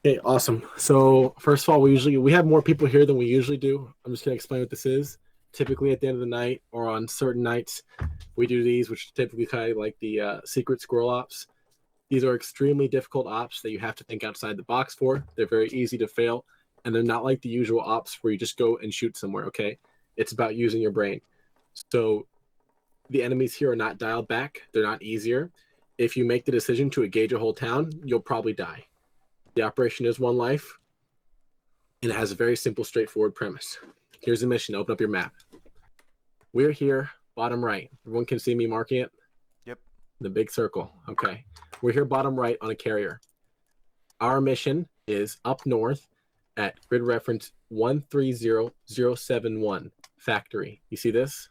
Okay, awesome. So first of all, we have more people here than we usually do. I'm just gonna explain what this is. Typically, at the end of the night or on certain nights, we do these, which are typically kind of like the secret squirrel ops. These are extremely difficult ops that you have to think outside the box for. They're very easy to fail, and they're not like the usual ops where you just go and shoot somewhere. Okay, it's about using your brain. So the enemies here are not dialed back. They're not easier. If you make the decision to engage a whole town, you'll probably die. The operation is one life, and it has a very simple, straightforward premise. Here's the mission. Open up your map. We're here, bottom right. Everyone can see me marking it? Yep. The big circle. Okay. We're here, bottom right, on a carrier. Our mission is up north at grid reference 130071 factory. You see this?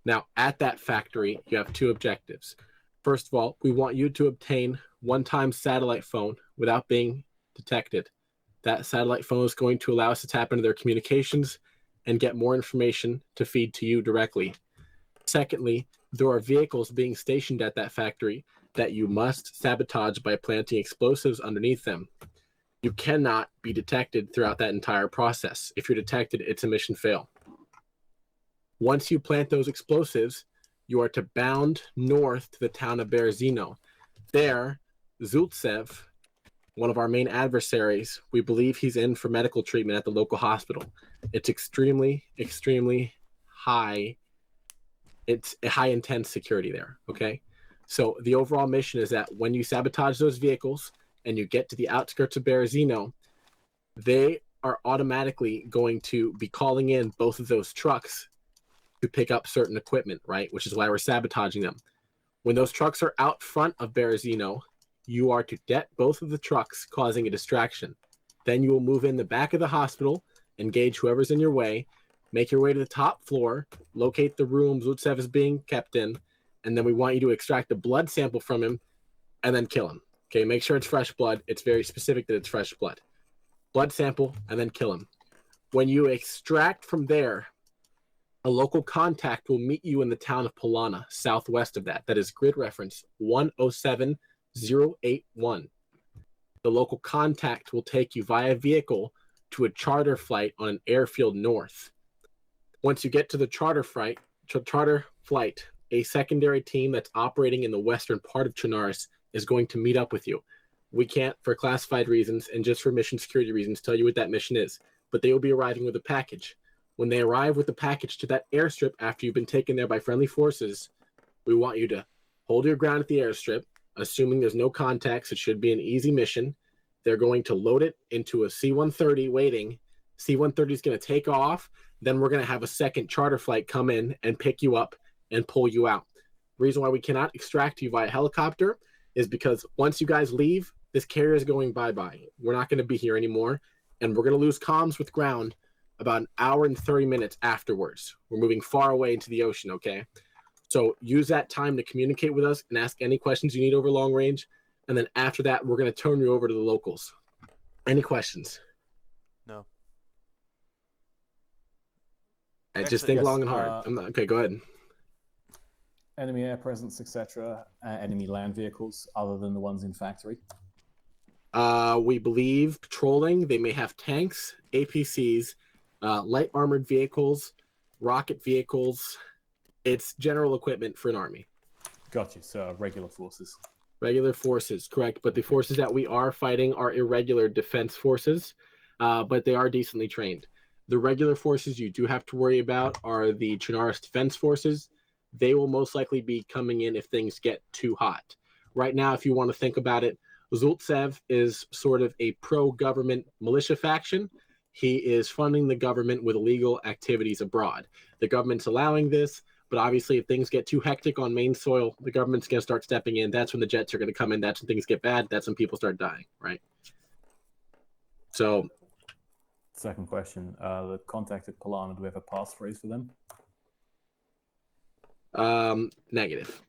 Now, at that factory, you have two objectives. First of all, we want you to obtain one-time satellite phone without being detected. That satellite phone is going to allow us to tap into their communications and get more information to feed to you directly. Secondly, there are vehicles being stationed at that factory that you must sabotage by planting explosives underneath them. You cannot be detected throughout that entire process. If you're detected, it's a mission fail. Once you plant those explosives, you are to bound north to the town of Berezino. There, Zultsev, one of our main adversaries, we believe he's in for medical treatment at the local hospital. It's extremely, extremely high. It's a high intense security there. Okay. So the overall mission is that when you sabotage those vehicles and you get to the outskirts of Berezino, they are automatically going to be calling in both of those trucks to pick up certain equipment, right? Which is why we're sabotaging them. When those trucks are out front of Berezino, you are to det both of the trucks, causing a distraction. Then you will move in the back of the hospital, engage whoever's in your way, make your way to the top floor, locate the room Zutsev is being kept in, and then we want you to extract a blood sample from him and then kill him. Okay, make sure it's fresh blood. It's very specific that it's fresh blood. Blood sample and then kill him. When you extract from there, a local contact will meet you in the town of Polana, southwest of that. That is grid reference 107081. The local contact will take you via vehicle to a charter flight on an airfield north. Once you get to the charter flight, a secondary team that's operating in the western part of Chernarus is going to meet up with you. We can't, for classified reasons and just for mission security reasons, tell you what that mission is, but they will be arriving with a package. When they arrive with the package to that airstrip after you've been taken there by friendly forces, we want you to hold your ground at the airstrip, assuming there's no contacts. It should be an easy mission. They're going to load it into a C-130 waiting. C-130 is going to take off. Then we're going to have a second charter flight come in and pick you up and pull you out. The reason why we cannot extract you via helicopter is because once you guys leave, this carrier is going bye-bye. We're not going to be here anymore, and we're going to lose comms with ground about an hour and 30 minutes afterwards. We're moving far away into the ocean, okay? So use that time to communicate with us and ask any questions you need over long range. And then after that, we're going to turn you over to the locals. Any questions? No. I just think Yes, long and hard. Okay, go ahead. Enemy air presence, etc. Enemy land vehicles other than the ones in factory. We believe patrolling. They may have tanks, APCs, light armored vehicles, rocket vehicles. It's general equipment for an army. Got you. So regular forces. Regular forces, correct. But the forces that we are fighting are irregular defense forces, but they are decently trained. The regular forces you do have to worry about are the Chernarus Defense Forces. They will most likely be coming in if things get too hot. Right now, if you want to think about it, Zultsev is sort of a pro-government militia faction. He is funding the government with illegal activities abroad. The government's allowing this, but obviously if things get too hectic on main soil, the government's going to start stepping in. That's when the jets are going to come in. That's when things get bad. That's when people start dying, right? So... Second question. The contact at Polana, do we have a passphrase for them? Negative.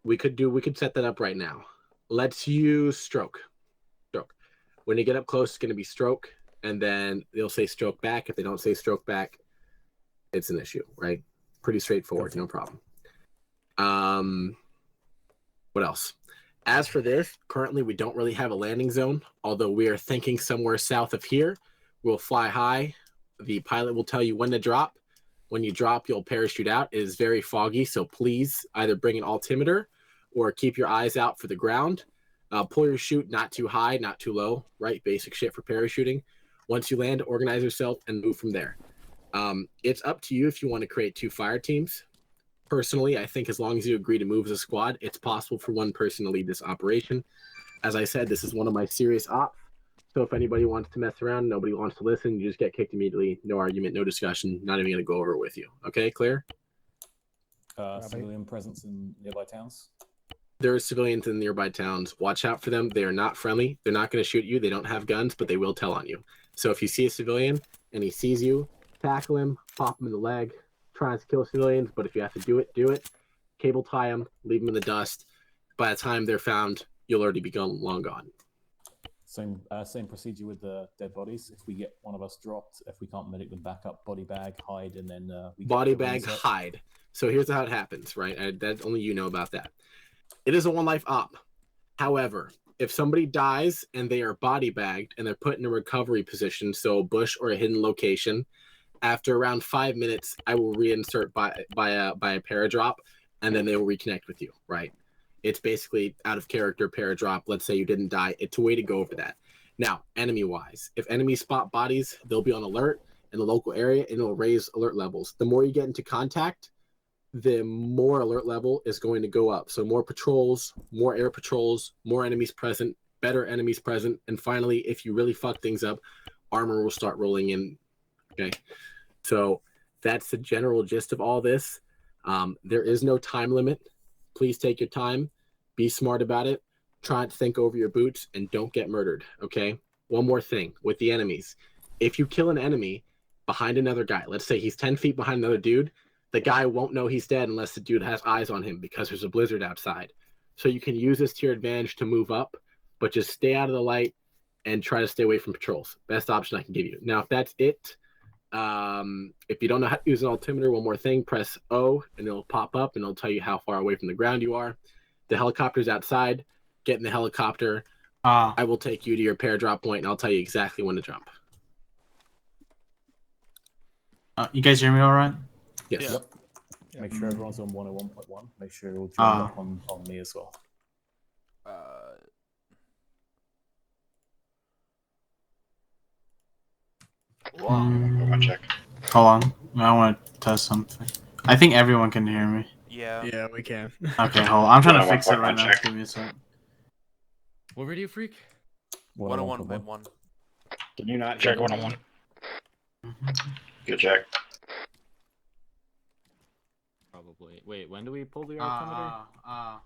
We could set that up right now. Let's use stroke. When you get up close, it's going to be stroke, and then they'll say stroke back. If they don't say stroke back, it's an issue, right? Pretty straightforward, no problem. What else? As for this, currently we don't really have a landing zone, although we are thinking somewhere south of here. We'll fly high. The pilot will tell you when to drop. When you drop, you'll parachute out. It is very foggy, so please either bring an altimeter or keep your eyes out for the ground. Pull your chute not too high, not too low, right? Basic shit for parachuting. Once you land, organize yourself and move from there. It's up to you if you want to create 2 fire teams. Personally, I think as long as you agree to move as a squad, it's possible for one person to lead this operation. As I said, this is one of my serious ops. So if anybody wants to mess around, nobody wants to listen, you just get kicked immediately. No argument, no discussion. Not even going to go over it with you. Okay, clear? Civilian presence in nearby towns. There are civilians in nearby towns. Watch out for them. They are not friendly. They're not going to shoot you. They don't have guns, but they will tell on you. So if you see a civilian and he sees you, tackle him, pop him in the leg, try to kill civilians. But if you have to do it, do it. Cable tie them, leave them in the dust. By the time they're found, you'll already be long gone. Same procedure with the dead bodies. If we get one of us dropped, if we can't medic them back up, body bag, hide, and then we body bag, hide. So here's how it happens, right? That only you know about that. It is a one life op. However, if somebody dies and they are body bagged and they're put in a recovery position, so a bush or a hidden location, after around 5 minutes, I will reinsert by a paradrop, and then they will reconnect with you, right? It's basically out of character paradrop. Let's say you didn't die. It's a way to go over that. Now, enemy-wise, if enemies spot bodies, they'll be on alert in the local area, and it'll raise alert levels. The more you get into contact, the more alert level is going to go up. So more patrols, more air patrols, more enemies present, better enemies present, and finally, if you really fuck things up, armor will start rolling in. Okay, so that's the general gist of all this. There is no time limit. Please take your time. Be smart about it. Try to think over your boots and don't get murdered, okay? One more thing with the enemies. If you kill an enemy behind another guy, let's say he's 10 feet behind another dude, the guy won't know he's dead unless the dude has eyes on him because there's a blizzard outside. So you can use this to your advantage to move up, but just stay out of the light and try to stay away from patrols. Best option I can give you. Now, if that's it, if you don't know how to use an altimeter, one more thing, press O and it'll pop up and it'll tell you how far away from the ground you are. The helicopter's outside. Get in the helicopter. I will take you to your paradrop point and I'll tell you exactly when to jump. You guys hear me all right? Yes. Yep. Make sure everyone's on 101.1. Make sure you'll join up on me as well. One check. Hold on. I want to test something. I think everyone can hear me. Yeah, we can. Okay, hold on. I'm trying to fix it 101.1 right now. check. Give me a sec. What radio freak? 101.1. Can you not Check 101. Good check. Probably. Wait, when do we pull the altimeter?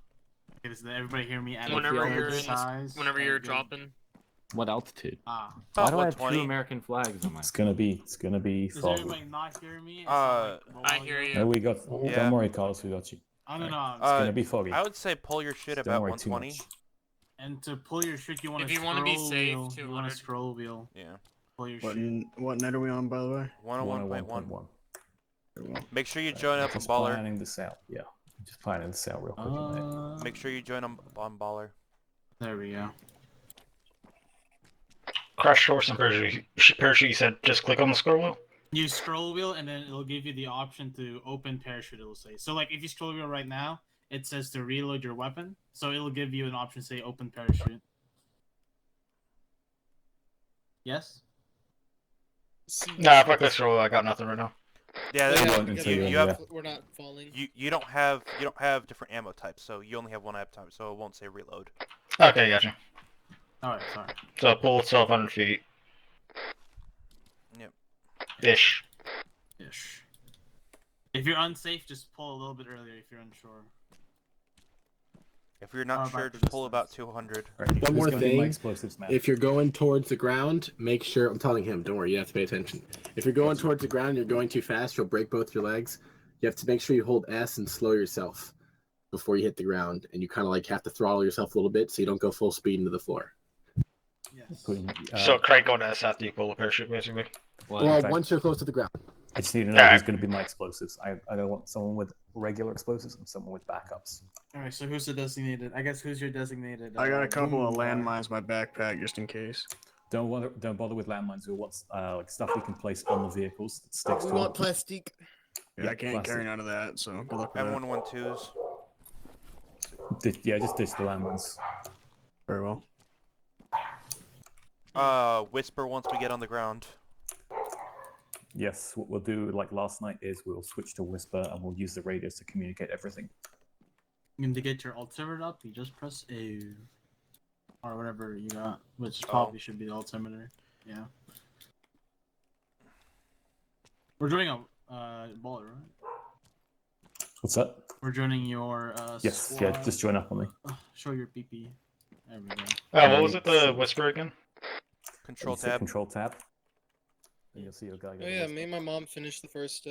Does everybody hear me? At Whenever the you're size? Whenever you're dropping. What altitude? About Why do I have 120. two American flags on my? It's gonna be Does fog. everybody not hear me? I hear you. No, we got. Yeah. Don't worry, Carlos. We got you. I don't know. It's gonna be foggy. I would say pull your shit Don't about worry too 120. much. And to pull your shit, you want If to you scroll wanna be safe, wheel. You want 200. to scroll wheel. Yeah. Pull your What, shit. what net are we on, by the way? 101.1. 101.1. Make sure you join up on Just Baller. planning this out. Yeah. Just planning this out real quick. mate. Make sure you join on Baller. There we go. Crash course and parachute. You said just click on the scroll wheel? You scroll wheel and then it'll give you the option to open parachute, it'll say. So like if you scroll wheel right now, it says to reload your weapon. So it'll give you an option to say open parachute. Yes? Nah, if I click scroll wheel, I got nothing right now. Yeah, Yeah, that's- because you have We're not falling. you don't have different ammo types, so you only have one ammo type, so it won't say reload. Okay, gotcha. Alright, sorry. So pull 1,200 feet. Yep. Ish. Ish. If you're unsafe, just pull a little bit earlier if you're unsure. If you're not How about sure, the just pull about distance? 200. Right, One who's more gonna be my thing. explosives man? If you're going towards the ground, make sure, I'm telling him, don't worry, you have to pay attention. If you're going towards the ground, you're going too fast, you'll break both your legs. You have to make sure you hold S and slow yourself before you hit the ground. And you kind of like have to throttle yourself a little bit so you don't go full speed into the floor. Yes. Putting, So crank on S after you pull the parachute, basically. Well, fact- once you're close to the ground. I just need to know who's going to be my explosives. I don't want someone with regular explosives and someone with backups. All right, so who's the designated? I guess who's your designated? I got a couple of boom guy? landmines in my backpack just in case. Don't bother with landmines. We want like stuff we can place on the vehicles that sticks We to want them. plastic. Yeah, I can't plastic. carry none of that, so good luck with that. M112s. Yeah, just ditch the landmines. Very well. Whisper once we get on the ground. Yes, what we'll do like last night is we'll switch to Whisper and we'll use the radios to communicate everything. And to get your altimeter up, you just press A. Or whatever you got, which probably should be the altimeter. Yeah. We're doing a baller, right? What's that? We're joining your Yes, squad. yeah, just join up on me. Show your PP. There we go. What was it? The whisper again? Control You say tab. Control tab. And you'll see your guy. Oh yeah, me and my mom finished the first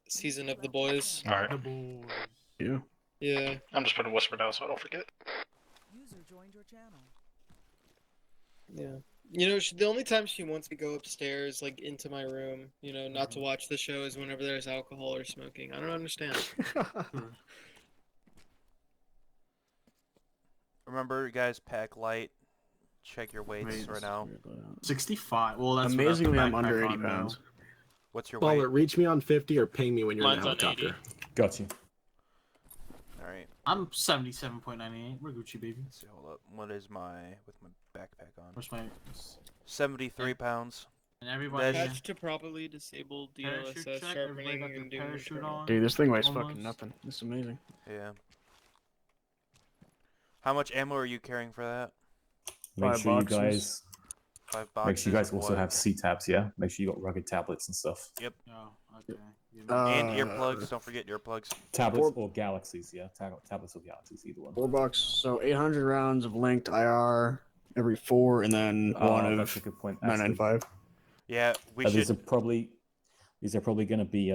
season of The Boys. All right. The boys. Yeah. Yeah. I'm just putting whisper down so I don't forget. User joined your channel. Yeah. You know, the only time she wants to go upstairs, like into my room, you know, not to watch the show is whenever there's alcohol or smoking. I don't understand. Remember, guys, pack light. Check your weights right now. 65. Well, that's Amazingly, without I'm the under backpack 80 on, though. pounds. What's your weight? Baller, reach me on 50 or ping me when you're Mine's in on the helicopter. 80. Got you. Alright. I'm 77.98. We're Gucci, baby. Let's see, hold up. What is my, with my backpack on? Where's my... 73 pounds. And everybody... That's- Attached to properly disabled Parachute DLSS check. Everybody sharpening got their and doing parachute internal. on. Dude, this thing weighs Almost. fucking nothing. This is amazing. Yeah. How much ammo are you carrying for that? Make 5 sure you boxes. guys 5 boxes. make sure you guys of also what? have C-tabs, yeah? Make sure you got rugged tablets and stuff. Oh, okay. You And Uh, earplugs. Don't forget earplugs. Tablets or galaxies, yeah? Tablets or galaxies, either one. 4 bucks. So 800 rounds of linked IR every 4, and then one That's a of good point. actually. 995. Yeah, we These should. are probably going to be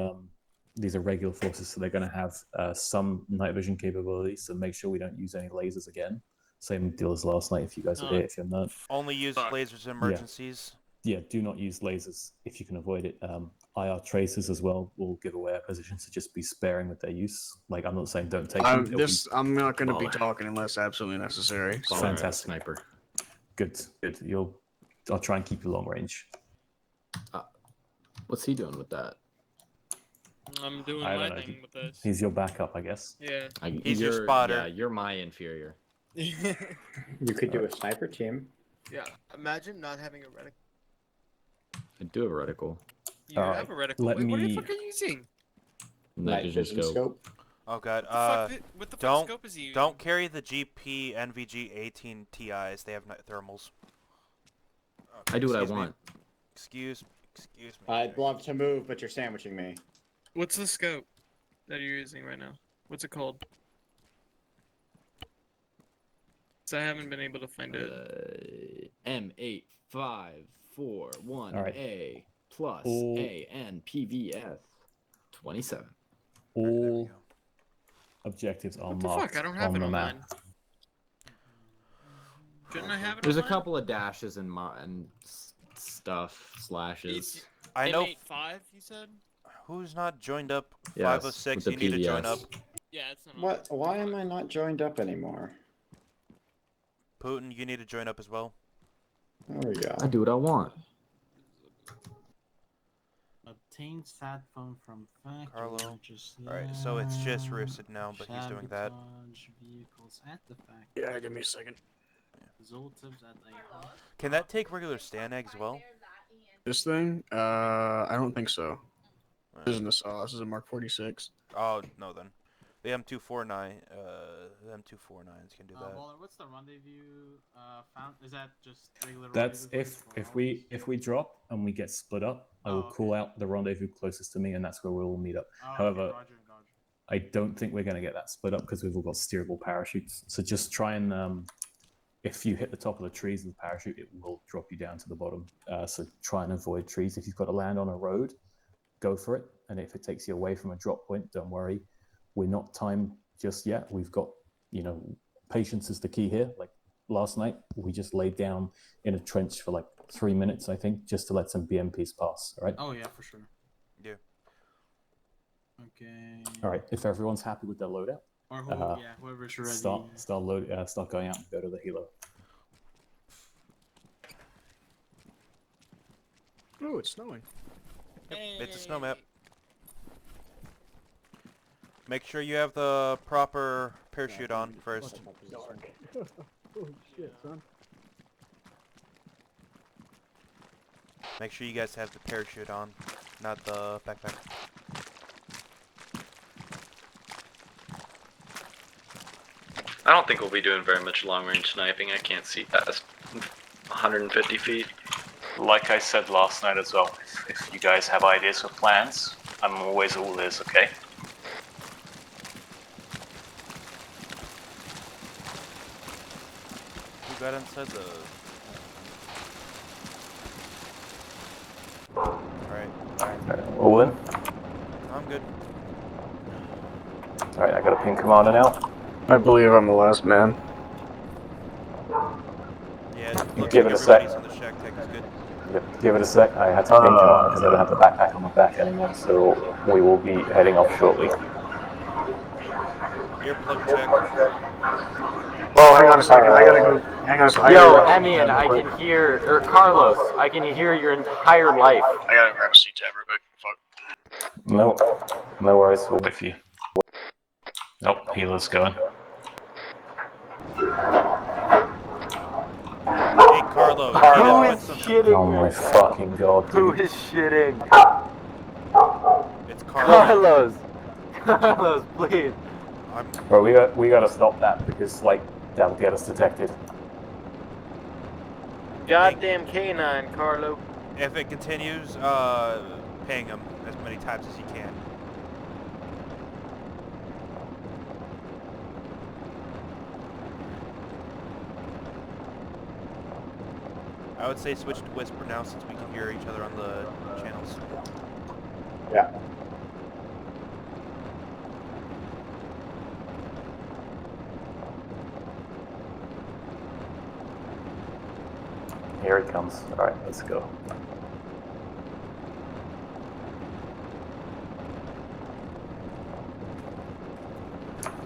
these are regular forces, so they're going to have some night vision capabilities. So make sure we don't use any lasers again. Same deal as last night. If you guys are here, if you're not, Only use lasers in emergencies. yeah, do not use lasers if you can avoid it. IR tracers as well will give away our position, so just be sparing with their use. Like I'm not saying don't take them. It'll I'm not going to be Baller. talking unless absolutely necessary. Baller, fantastic. sniper. Good. I'll try and keep you long range. What's he doing with that? I'm doing I my don't know. thing with this. He's your backup, I guess. Yeah. He's your You're- spotter. Yeah, you're my inferior. You could do a sniper team. Yeah. Imagine not having a reticle. I do have a reticle. You Alright, have a reticle. let Wait, what the me- fuck are you using? Night vision scope. Oh god. What the fuck don't- scope is he using? Don't carry the GP NVG 18 TIs. They have night thermals. I do what I Excuse me. want. Excuse me. I'd love to move, but you're sandwiching me. What's the scope that you're using right now? What's it called? 'Cause I haven't been able to find it. M8541A plus All- ANPVS 27. All objectives are What the marked fuck? I don't have on it the on map. mine. Shouldn't I have it There's on a mine? couple of dashes and stuff, slashes. I know M85, you said? who's not joined up. Yes, 506. with You the need to join PDS. up. Yeah, it's not on What? mine. Why am I not joined up anymore? Putin, you need to join up as well. There we go. I do what I want. Obtain sat phone from factory. Carlo. Just Alright, so it's just now. Roosted now, but he's doing that. Sabotage vehicles at the factory. Yeah, give me a second. Zoltivs at the Can that take regular Stanag as well? This thing? I don't think so. This isn't a saw. This is a Mark 46. Oh, no then. The M249, the M249s can do that. Baller, what's the rendezvous found? Is that just regular That's rendezvous if place for if we drop and we get split up, I will Oh, call out the rendezvous closest to me, and that's where we'll all meet up. all? Oh, However, okay, Roger. I don't think we're going to get that split up because we've all got steerable parachutes. So just try and if you hit the top of the trees with the parachute, it will drop you down to the bottom. So try and avoid trees. If you've got to land on a road, go for it. And if it takes you away from a drop point, don't worry. We're not timed just yet. We've got, patience is the key here. Like last night, we just laid down in a trench for like 3 minutes, I think, just to let some BMPs pass. All right. Oh yeah, for sure. Yeah. Okay. All right, if everyone's happy with their loadout, Or whoever's ready. start going out and go to the helo. Oh, it's snowing. Yep, it's a snow map. Make sure you have the proper parachute on first. Dark. Holy shit, son. Make sure you guys have the parachute on, not the backpack. I don't think we'll be doing very much long-range sniping. I can't see past 150 feet. Like I said last night as well, if you guys have ideas or plans, I'm always all ears, okay? Who got inside the... Alright. All in? I'm good. Alright, I got a ping commander now. I believe I'm the last man. Yeah, looks Give like it a sec. everybody's on the shack tech is good. Yep, give it a sec. I had to ping commander because I don't have the backpack on my back anymore, so we will be heading off shortly. Earplug check. Oh, hang on a second. I gotta go. Hang on a second. Yo, Emian, I can hear, or Carlos, I can hear your entire life. I gotta grab a C-tab real quick. Fuck. No worries. We'll With you. Nope, healer's going. Hey, Carlo. Who is shitting? Oh my fucking god, Who dude. is shitting? It's Carlo. Carlos, please. Bro, we gotta stop that because, like, that'll get us detected. Goddamn canine, Carlo. If it continues, ping him as many times as you can. I would say switch to whisper now since we can hear each other on the channels. Yeah. Here it comes. Alright, let's go.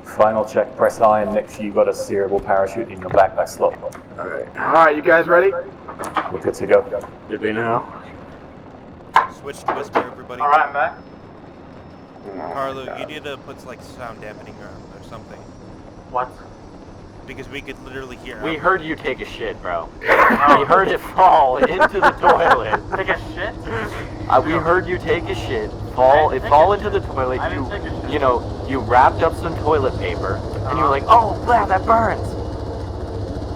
Final check, press I and make sure you got a steerable parachute in your backpack slot. Alright, you guys ready? We're good to go. Did we now? Switch to whisper, everybody. Alright, I'm back. Carlo, you need to put like sound dampening or something. What? Because we could literally hear We him. heard you take a shit, bro. We heard it fall into the toilet. Take a shit? We heard you take a shit, fall into the toilet. You know, you wrapped up some toilet paper, and you were like, oh, wow, that burns.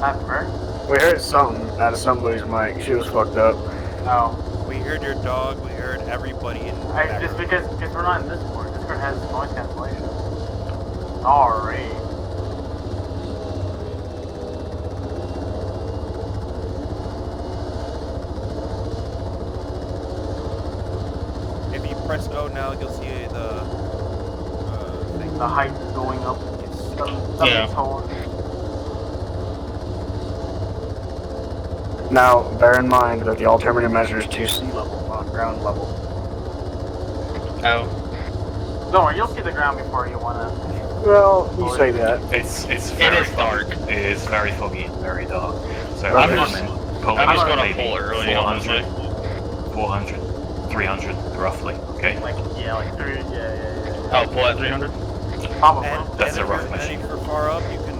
That burns? We heard something out of somebody's mic. She was fucked up. No. We heard your dog, we heard everybody in the Just background. because we're not in Discord. Discord has noise cancellation. Alright. If you press O now, you'll see the thing. The height is going up. Yeah. Now, bear in mind that the alternative measures to sea level, not ground level. Oh. Don't worry, you'll see the ground before you wanna. Well, you say that. It's very dark. It is very foggy and very dark. So I'm just gonna pull early, honestly. 400, 300, roughly, okay? Like 3, yeah. Oh, pull at 300? Probably. That's and a rough if you're machine. heading for far up, you can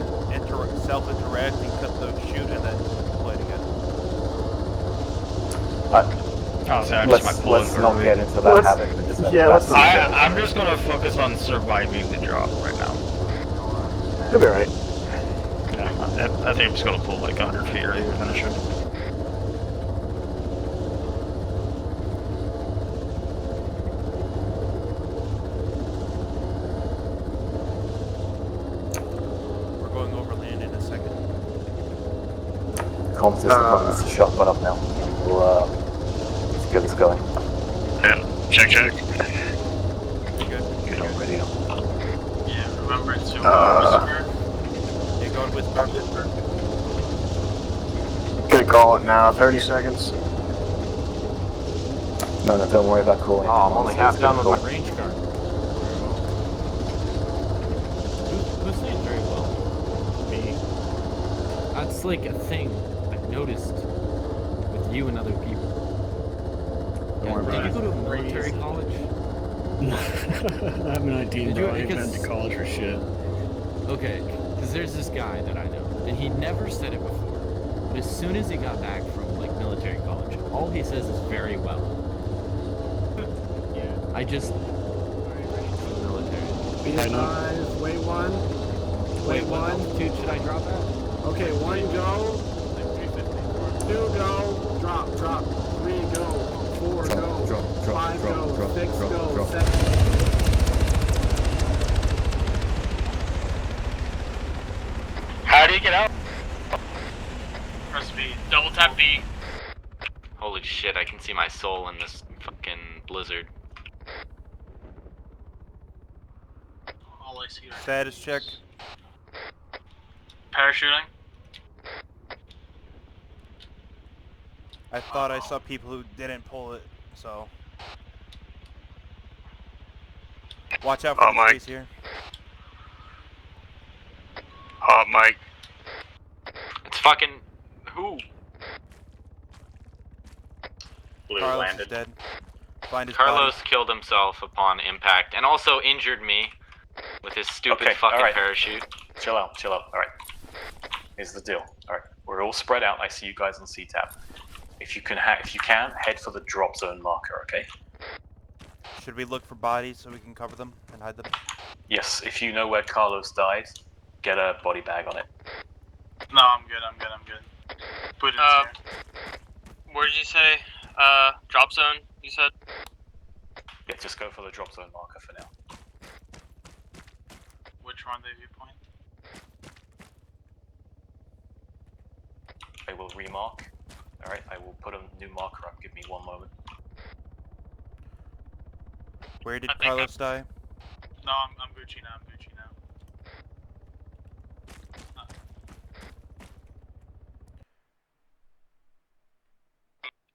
self-interact and cut the chute and then play it again. Let's not get into that habit. I'm just gonna focus on surviving the drop right now. You'll be right. Yeah, I think I'm just gonna pull like 100 feet or even finish it. We're going overland in a second. Comms system needs to shut one up now. We'll, let's get this going. Yeah, check. You good? Get on radio. Yeah, remember to Yeah, go and whisper. Gonna call it now. 30 seconds. No, don't worry about calling. Oh, I'm only half done with my Range card. That's like a thing I've noticed with you and other people. Don't worry about Did it. you go to a military college? I'm 19, Did bro. you- I ain't been because- to college for shit. Okay, because there's this guy that I know, and he never said it before, but as soon as he got back from like military college, all he says is very well. Yeah, I just for the military. Be I know. advised, way one. Wait, Way what one. altitude should I drop at? Okay, 1 go, Like 350. 2 go, drop, 3 go, 4 Drop, go, drop, drop, 5 drop, go, drop, 6 drop, go, drop. 7. How do you get out? Press V. Double tap V. Holy shit, I can see my soul in this fucking blizzard. All I see right Status check. Parachuting. I thought I saw people who didn't pull it, so. Watch out for the trees here. Hot mic. It's fucking... who? Blue Carlos landed. is dead. Find his Carlos body. killed himself upon impact, and also injured me with his stupid fucking parachute. Chill out. Alright. Here's the deal. Alright. We're all spread out. I see you guys on CTAP. If you can, head for the drop zone marker, okay? Should we look for bodies so we can cover them and hide them? Yes, if you know where Carlos died, get a body bag on it. No, I'm good. Put it here. Where did you say? Drop zone, you said? Yeah, just go for the drop zone marker for now. Which rendezvous point? I will remark. Alright, I will put a new marker up. Give me 1 moment. Where did I think Carlos die? No, I'm Gucci now.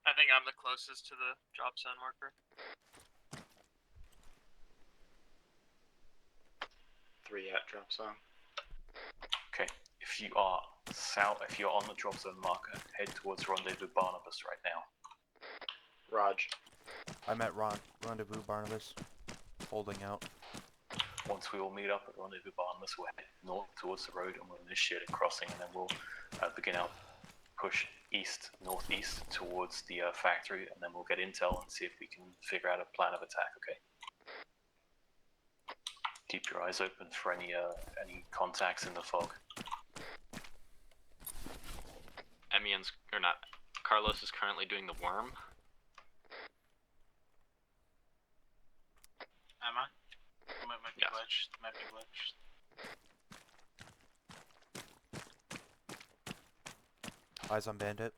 I think I'm the closest to the drop zone marker. 3 at drop zone. Okay, if you are if you're on the drop zone marker, head towards Rendezvous Barnabas right now. Raj. I'm at Rendezvous Barnabas. Holding out. Once we all meet up at Rendezvous Barnabas, we'll head north towards the road and we'll initiate a crossing, and then we'll begin our push northeast towards the factory, and then we'll get intel and see if we can figure out a plan of attack, okay? Keep your eyes open for any contacts in the fog. Carlos is currently doing the worm. Am I? Might be Yes. glitched. Might be glitched. Eyes on Bandit.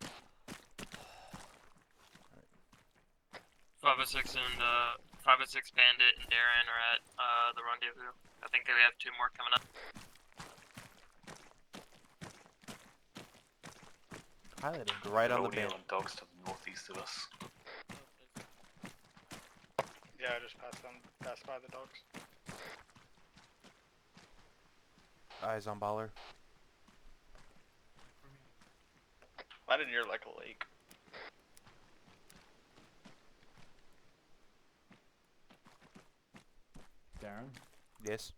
506 and 506 Bandit and Darren are at the rendezvous. I think we have 2 more coming up. Highlighted right on the Rodeo Bandit. and dogs to the northeast of us. Yeah, I just passed by the dogs. Eyes on Baller. Landed near like a lake. Darren? Yes.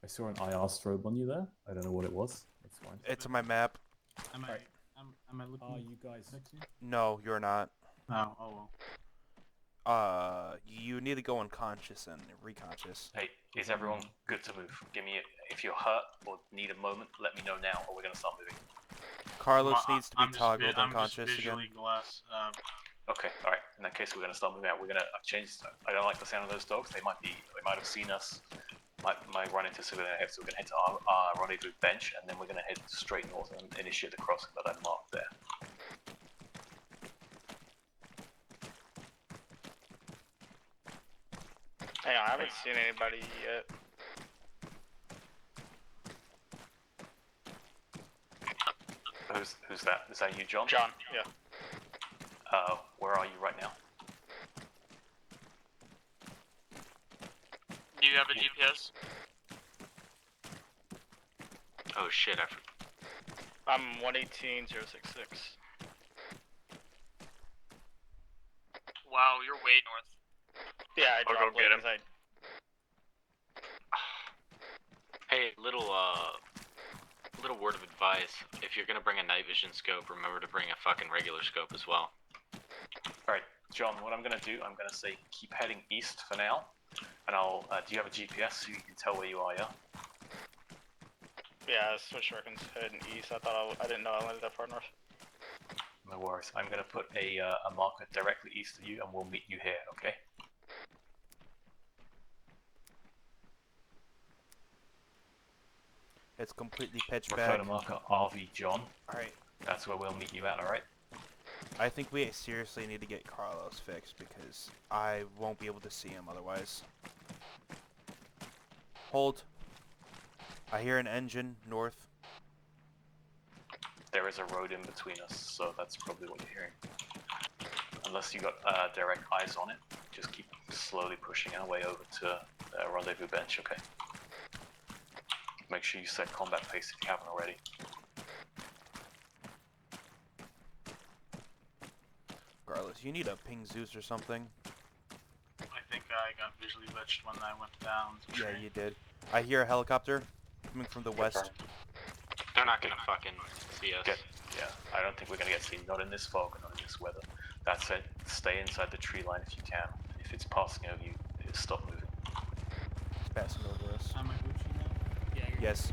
I saw an IR strobe on you there. I don't know what it was. That's fine. It's on my map. Am I looking? Are you guys? No, you're not. No. Oh well. You need to go unconscious and reconscious. Hey, is everyone good to move? If you're hurt or need a moment, let me know now, or we're gonna start moving. Carlos Well, needs to be toggled unconscious I'm just again. visually glass. Okay, all right. In that case, we're gonna start moving out. I've changed. I don't like the sound of those dogs. They might have seen us. Might run into civilian ahead, so we're gonna head to our rendezvous bench, and then we're gonna head straight north and initiate the crossing that I marked there. Hang on, I haven't seen anybody yet. Who's that? Is that you, John? John, yeah. Where are you right now? Do you have a GPS? Oh shit, I'm 118.066. Wow, you're way north. Yeah, I I'll dropped go get him. Hey, little word of advice. If you're gonna bring a night vision scope, remember to bring a fucking regular scope as well. Alright, John, what I'm gonna do, I'm gonna say keep heading east for now. And I'll, do you have a GPS so you can tell where you are, yeah? Yeah, switch reckons heading east. I didn't know I landed that far north. No worries. I'm gonna put a marker directly east of you and we'll meet you here, okay? It's completely pitch Refer black. to marker RV John. Alright. That's where we'll meet you at, alright? I think we seriously need to get Carlos fixed because I won't be able to see him otherwise. Hold. I hear an engine north. There is a road in between us, so that's probably what you're hearing. Unless you got direct eyes on it, just keep slowly pushing our way over to the rendezvous bench, okay? Make sure you set combat pace if you haven't already. Carlos, you need a ping Zeus or something. I think I got visually glitched when I went down. Yeah, you did. I hear a helicopter coming from the west. They're not gonna fucking see us. Yeah, I don't think we're gonna get seen. Not in this fog, not in this weather. That's it. Stay inside the tree line if you can. If it's passing over you, stop moving. It's passing over us. Am I Gucci now? Yeah, you're Yes.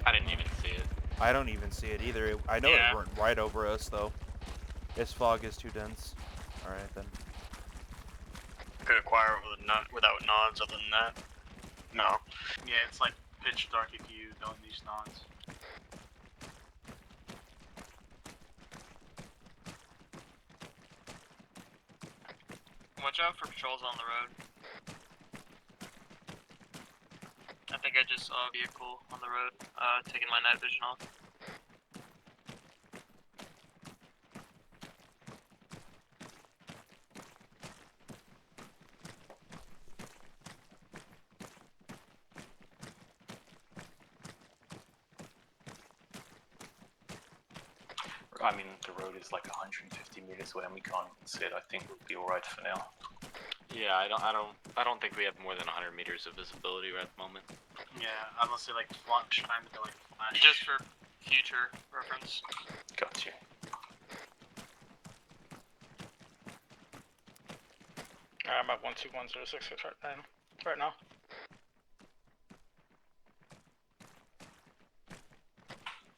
I didn't even see it. I don't even see it either. I know it weren't right over us though. This fog is too dense. Alright then. Could acquire it without nods other than that. No. Yeah, it's like pitch dark if you don't use nods. Watch out for patrols on the road. I think I just saw a vehicle on the road, taking my night vision off. I mean, the road is like 150 meters away and we can't even see it. I think we'll be alright for now. Yeah, I don't think we have more than 100 meters of visibility right at the moment. Yeah, unless they like shine to like flash. Just for future reference. Gotcha. I'm at 121.066 right now.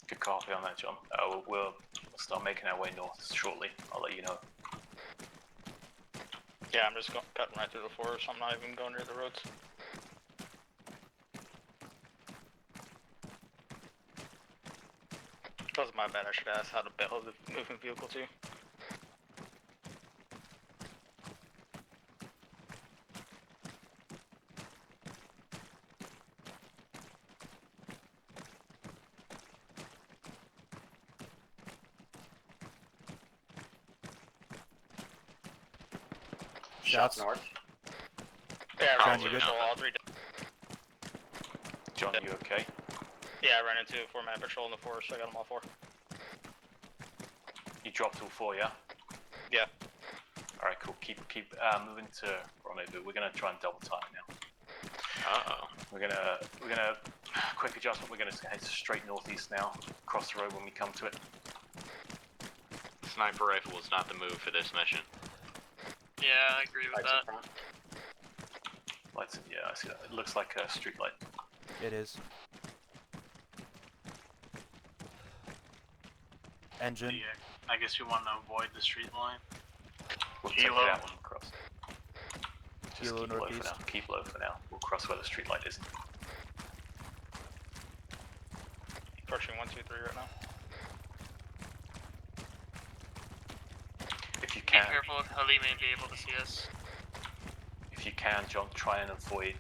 Good copy on that, John. We'll start making our way north shortly. I'll let you know. Yeah, I'm just cutting right through the forest. I'm not even going near the roads. That was my bad. I should ask how to bail the moving vehicle too. Shots north. Yeah, John, you good? all three. John, you okay? Yeah, I ran into a 4-man patrol in the forest, so I got them all 4. You dropped all 4, yeah? Yeah. Alright, cool. Keep moving to rendezvous. We're gonna try and double time it now. Uh-oh. We're gonna quick adjustment. We're gonna head straight northeast now. Cross the road when we come to it. Sniper rifle was not the move for this mission. Yeah, I agree with that. Lights, yeah, I see that. It looks like a street light. It is. Engine. Yeah, I guess we want to avoid the street line. We'll take Kilo. that one across. Just Kilo keep low northeast. for now. Keep low for now. We'll cross where the street light is. Approaching 123 right now. If you Be can, careful, Ali may be able to see us. if you can, John, try and avoid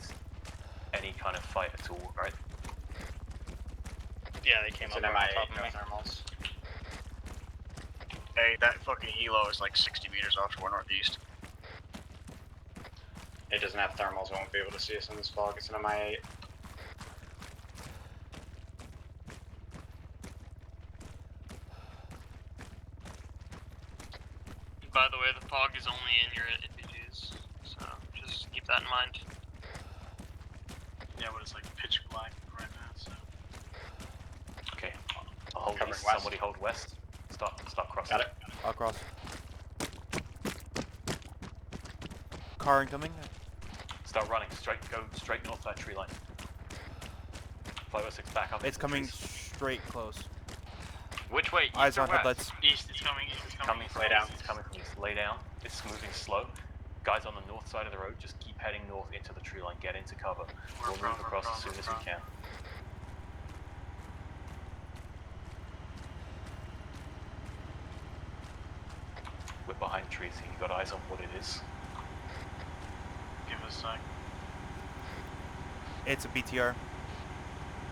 any kind of fight at all, right? Yeah, they came up on top of me. Thermals. Hey, that fucking helo is like 60 meters offshore northeast. It doesn't have thermals, I won't be able to see us in this fog. It's an MI8. by the way, the fog is only in your NPGs, so just keep that in mind. Yeah, but it's like pitch black right now, so. Okay, I'll hold Covering east, west. somebody hold west. Start crossing. Got it. I'll cross. Car incoming. Start running, go straight north that tree line. 506 back up. It's into the coming trees. straight close. Which way? Eyes East or on west? headlights. East is coming, east is coming. Coming from Lay down. east, it's coming from east. Lay down. It's moving slow. Guys on the north side of the road, just keep heading north into the tree line. Get into cover. We'll move across as soon as we can. We're behind trees here. You got eyes on what it is? Give us a sec. It's a BTR. Yeah,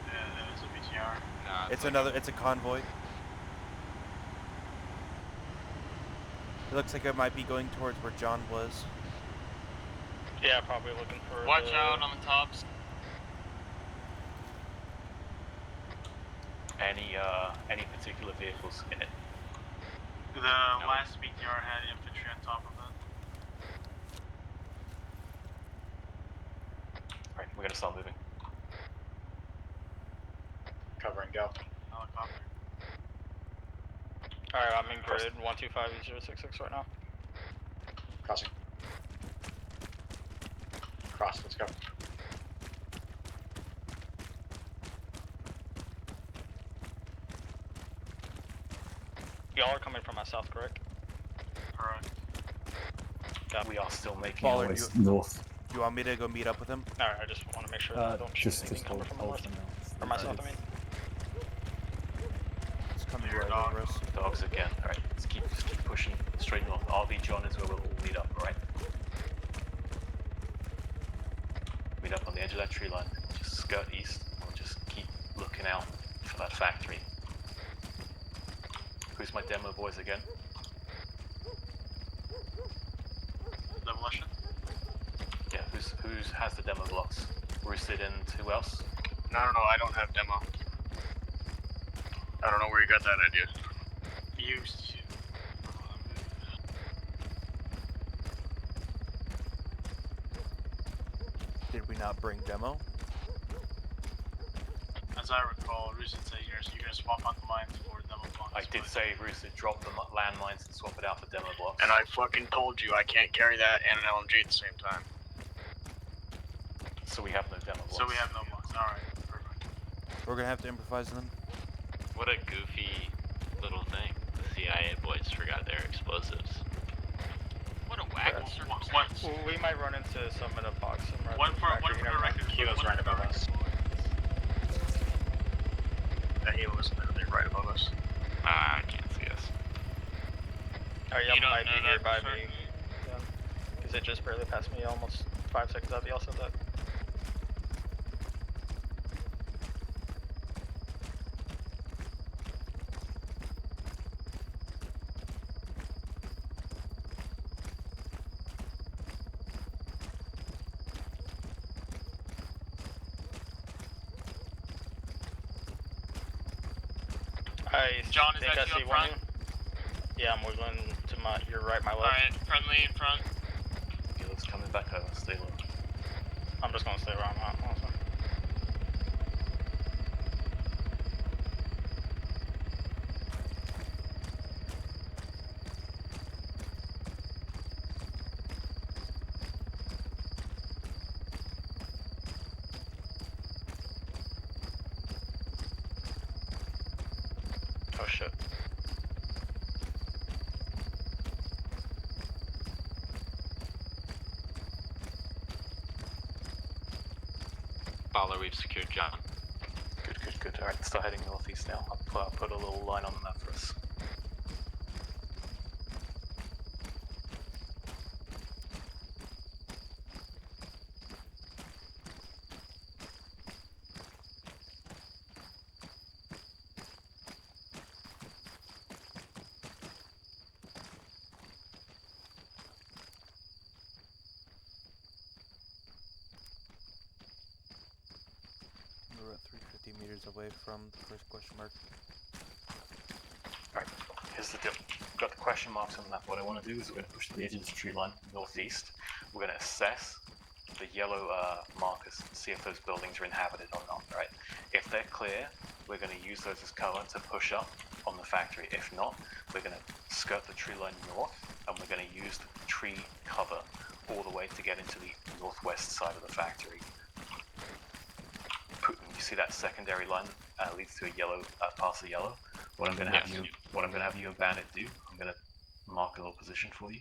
that is a BTR. Nah, It's another. It's a convoy. It looks like it might be going towards where John was. Yeah, probably looking for. Watch out on the tops. Any particular vehicles in it? The last BTR had infantry on top of it. Alright, we're gonna start moving. Cover and go. Helicopter. Alright, I'm in grid 125-066 right now. Crossing. Cross, let's go. Y'all are coming from my south, correct? Correct. We are still making Baller, our way you- North. You want me to go meet up with him? Alright, I just want to make sure that I don't shoot Just anything coming hold, from the hold north. for now. Or my south, I mean. It's coming Your right dog. over us. dogs again. Alright, let's keep pushing straight north. RV John is where we'll all meet up, alright? Meet up on the edge of that tree line. Just skirt east. We'll just keep looking out for that factory. Who's my demo boys again? Demolition? Yeah, who's has the demo blocks? Roosted and who else? No, I don't have demo. I don't know where you got that idea. Used. Did we not bring demo? As I recall, Roosted said you're gonna swap out the mines for demo blocks. I did say Roosted drop the landmines and swap it out for demo blocks. And I fucking told you I can't carry that and an LMG at the same time. So we have no demo blocks. So we have no blocks. Alright, perfect. We're gonna have to improvise them. What a goofy little thing. The CIA boys forgot their explosives. What a wagon circumstance. Well, we might run into some in a box somewhere. One for the record. Kilo's right above us. That helo was literally right above us. Ah, I can't see us. Oh, You y'all don't might know be that here by for me. Because it just barely passed me almost 5 seconds after y'all said that. John, is think that I you see up one front? Yeah, I'm wiggling to your right, my left. Alright, friendly in front. Helo's coming back over. Stay low. I'm just gonna stay where I'm at, honestly. Oh shit. Baller, we've secured John. Good. Alright, start heading northeast now. I'll put a little line on the map for us. We're at 350 meters away from the first question mark. Alright, here's the deal. Got the question marks on the map, what I want to do is we're going to push to the edge of this tree line northeast. We're going to assess the yellow markers, see if those buildings are inhabited or not, right? If they're clear, we're going to use those as cover to push up on the factory. If not, we're going to skirt the tree line north, and we're going to use the tree cover all the way to get into the northwest side of the factory. You see that secondary line leads to a yellow, past the yellow. What I'm going to have you and Bandit do, I'm going to mark a little position for you.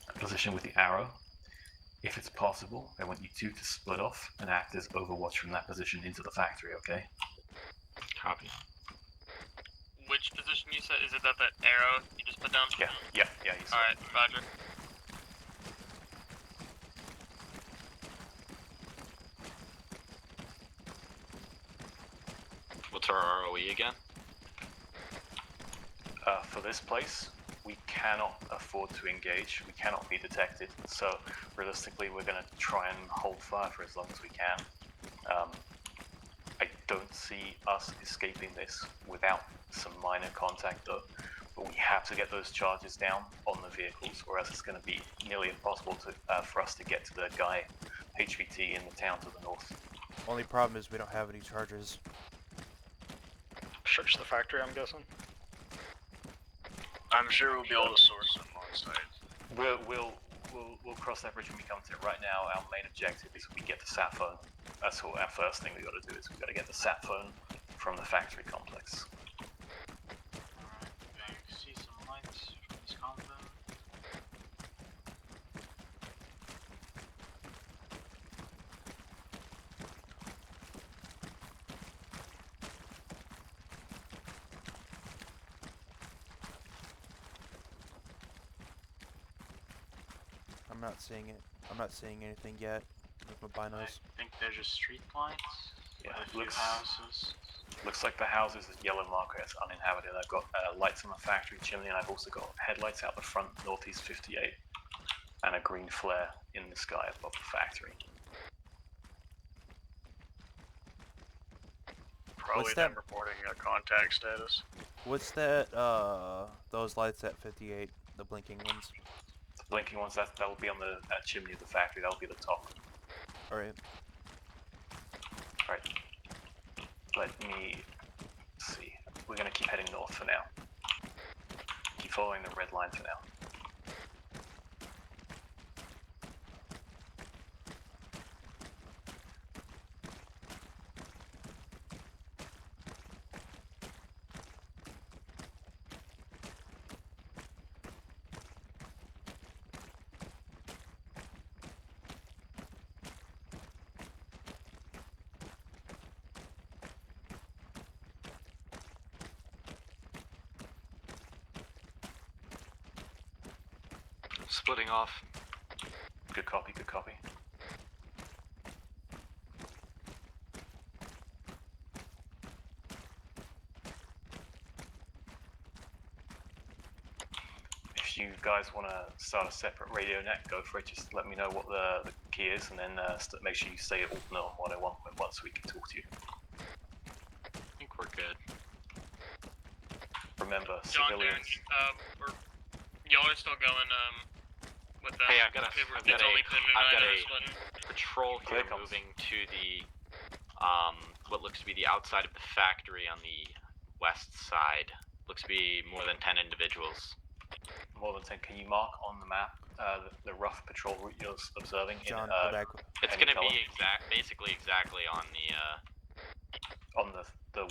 A position with the arrow. If it's possible, I want you two to split off and act as overwatch from that position into the factory, okay? Copy. Which position you said? Is it that arrow you just put down? Yeah, you said. Alright, roger. What's our ROE again? For this place, we cannot afford to engage. We cannot be detected. So realistically, we're going to try and hold fire for as long as we can. I don't see us escaping this without some minor contact though. But we have to get those charges down on the vehicles, or else it's going to be nearly impossible for us to get to the guy HVT in the town to the north. Only problem is we don't have any charges. Search the factory, I'm guessing. I'm sure we'll be able to source them on site. We'll cross that bridge when we come to it. Right now, our main objective is we get the sat phone. That's what our first thing we got to do is we got to get the sat phone from the factory complex. Alright, I can see some lights from this compound. I'm not seeing it. I'm not seeing anything yet with my binos. I think they're just street lights. Yeah, a few houses. Looks like the houses is yellow marker. It's uninhabited. I've got lights on the factory chimney, and I've also got headlights out the front, northeast 58, and a green flare in the sky above the factory. Probably What's them that? reporting a contact status. What's that? Those lights at 58, the blinking ones. The blinking ones that will be on the chimney of the factory. That will be the top. All right. Right. Let me see. We're going to keep heading north for now. Keep following the red line for now. Splitting off. Good copy, good copy. If you guys want to start a separate radio net, go for it. Just let me know what the key is, and then make sure you stay at Alternate 101.1 so we can talk to you. I think we're good. Remember, John, civilians... y'all are still going, with that. Hey, I've got a patrol here Clear moving to the, what looks to be the outside of the factory on the west side. Looks to be more than 10 individuals. More than 10. Can you mark on the map the rough patrol route you're observing? John, in, go back. It's going to be basically exactly on the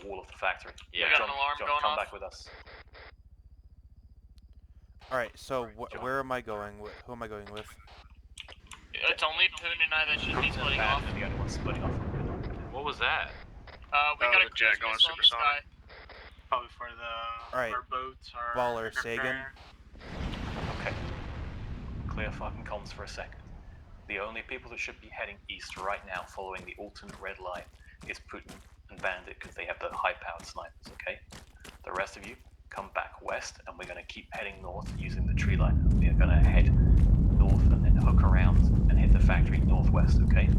wall of the factory. Yeah. You got an alarm John, going come off? back with us. All right. So where am I going? Who am I going with? It's only Poon and I that should be splitting off. The other one's splitting off. What was that? We got a jet going Christmas on the supersonic. sky. Probably for the Alright. our boats, our Baller, Sagan. Okay. Clear fucking comms for a second. The only people that should be heading east right now following the alternate red line is Putin and Bandit because they have the high-powered snipers, okay? The rest of you, come back west and we're going to keep heading north using the tree line. We are going to head north and then hook around and hit the factory northwest, okay?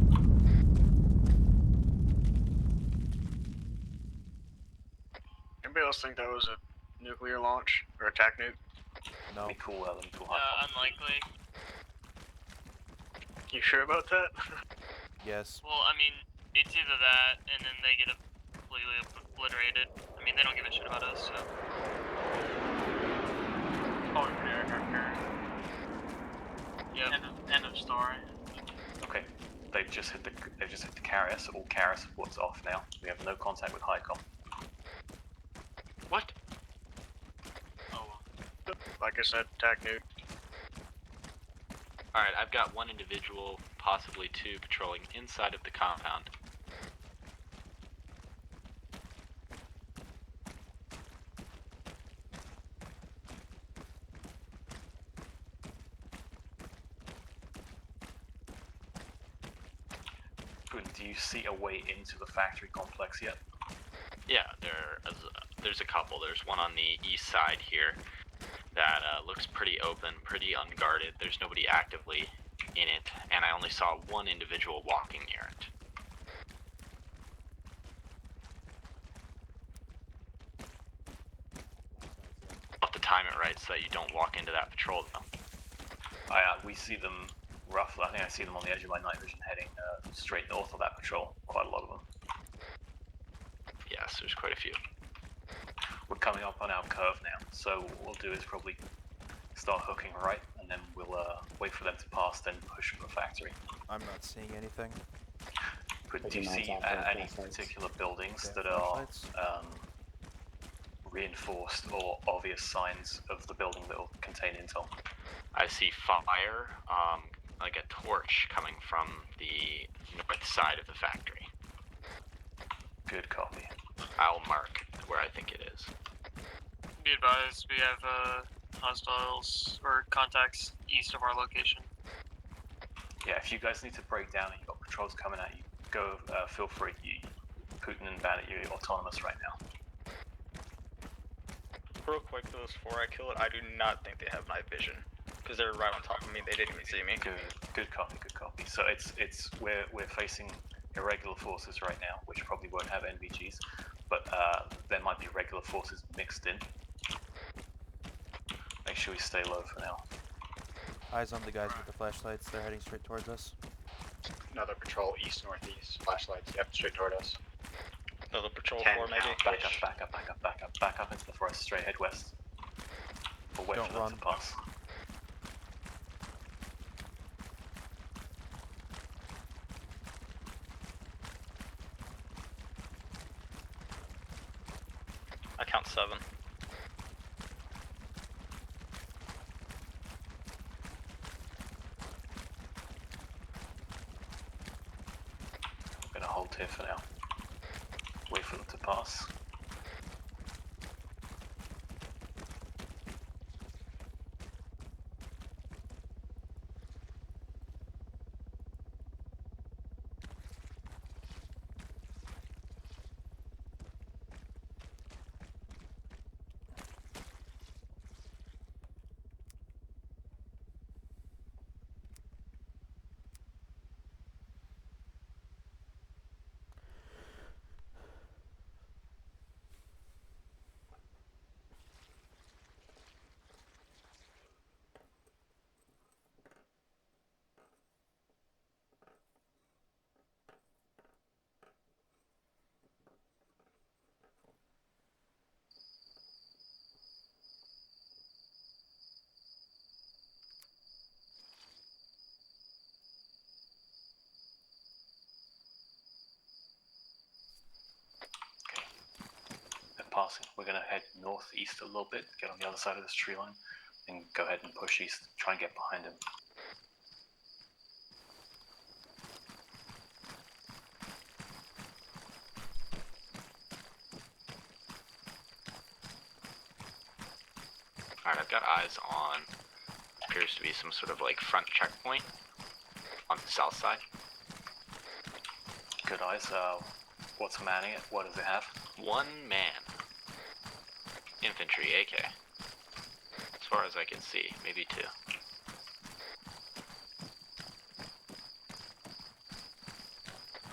Anybody else think that was a nuclear launch or attack nuke? No. Let me call high. Unlikely. You sure about that? Yes. Well, I mean, it's either that, and then they get completely obliterated. I mean, they don't give a shit about us, so. Oh, yeah. End of story. Okay. They've just hit the carrier, so all carrier support's off now. We have no contact with HICOM. What? Oh well. Like I said, attack nuke. Alright, I've got one individual, possibly two, patrolling inside of the compound. Do you see a way into the factory complex yet? Yeah, there's a couple. There's one on the east side here that looks pretty open, pretty unguarded. There's nobody actively in it, and I only saw one individual walking near it. I'll have to time it right so that you don't walk into that patrol though. We see them roughly. I think I see them on the edge of my night vision heading straight north of that patrol. Quite a lot of them. Yes, there's quite a few. We're coming up on our curve now, so what we'll do is probably start hooking right, and then we'll wait for them to pass, then push for the factory. I'm not seeing anything. But do you see any particular buildings that are reinforced or obvious signs of the building that will contain intel? I see fire, like a torch coming from the north side of the factory. Good copy. I'll mark where I think it is. Be advised, we have hostiles or contacts east of our location. Yeah, if you guys need to break down and you've got patrols coming at you, go, feel free. Putin and Bandit, you're autonomous right now. Real quick to those 4 I killed, I do not think they have night vision. Because they're right on top of me, they didn't even see me. Good copy, good copy. So we're facing irregular forces right now, which probably won't have NVGs, but there might be regular forces mixed in. Make sure we stay low for now. Eyes on the guys with the flashlights, they're heading straight towards us. Another patrol east-northeast, flashlights, yep, straight toward us. Another patrol 4 maybe? Back up into the forest, straight head west. We'll wait for them to pass. I count 7. I'm gonna hold here for now. Wait for them to pass. Passing. We're going to head northeast a little bit, get on the other side of this tree line, and go ahead and push east, try and get behind him. Alright, I've got eyes on, appears to be some sort of like front checkpoint on the south side. Good eyes. What's manning it? What does it have? 1 man. Infantry, AK. As far as I can see, maybe 2.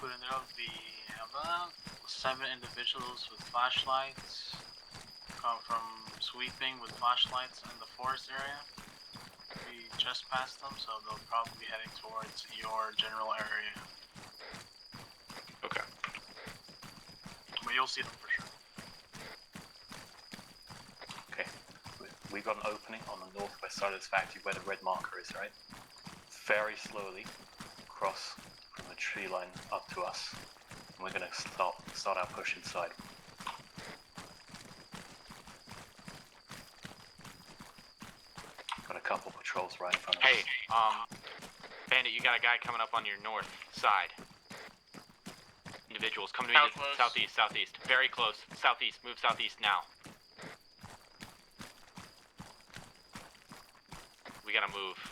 We have 7 individuals with flashlights, come from sweeping with flashlights in the forest area. We just passed them, so they'll probably be heading towards your general area. Okay. But you'll see them for sure. Okay. We got an opening on the northwest side of this factory where the red marker is, right? Very slowly cross from the tree line up to us. And we're gonna start our push inside. Got a couple patrols right in front of us. Hey, Bandit, you got a guy coming up on your north side. Individuals, come to me to southeast. Very close. Southeast, move southeast now. We gotta move.